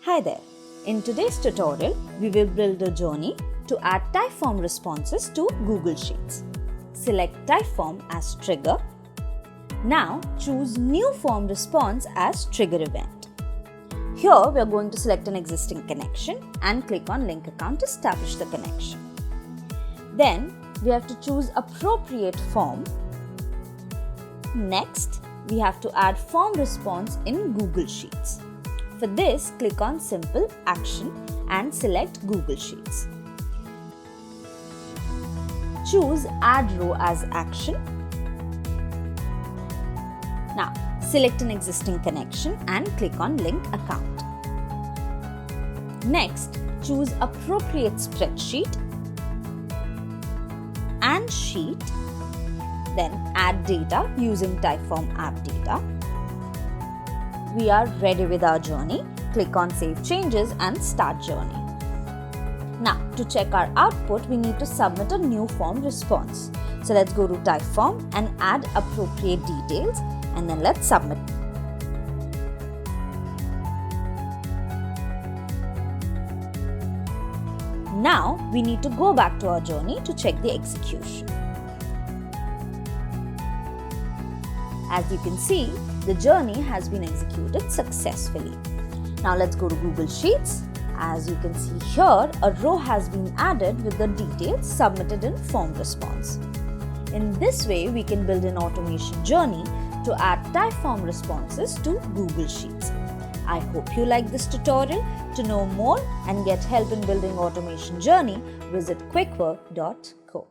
Hi there! In today's tutorial, we will build a journey to add Typeform responses to Google Sheets. Select Typeform as trigger. Now choose New Form Response as trigger event. Here we are going to select an existing connection and click on Link Account to establish the connection. Then we have to choose Appropriate Form. Next, we have to add form response in Google Sheets. For this, click on Simple Action and select Google Sheets. Choose Add Row as Action. Now, select an existing connection and click on Link Account. Next, choose Appropriate Spreadsheet and Sheet. Then add data using Typeform app data. We are ready with our journey. Click on Save Changes and Start Journey. Now, to check our output, we need to submit a new form response. So let's go to Typeform and add appropriate details, and then let's submit. Now, we need to go back to our journey to check the execution. As you can see, the journey has been executed successfully. Now let's go to Google Sheets. As you can see here, a row has been added with the details submitted in form response. In this way, we can build an automation journey to add Typeform responses to Google Sheets. I hope you like this tutorial. To know more and get help in building automation journey, visit quickwork.co.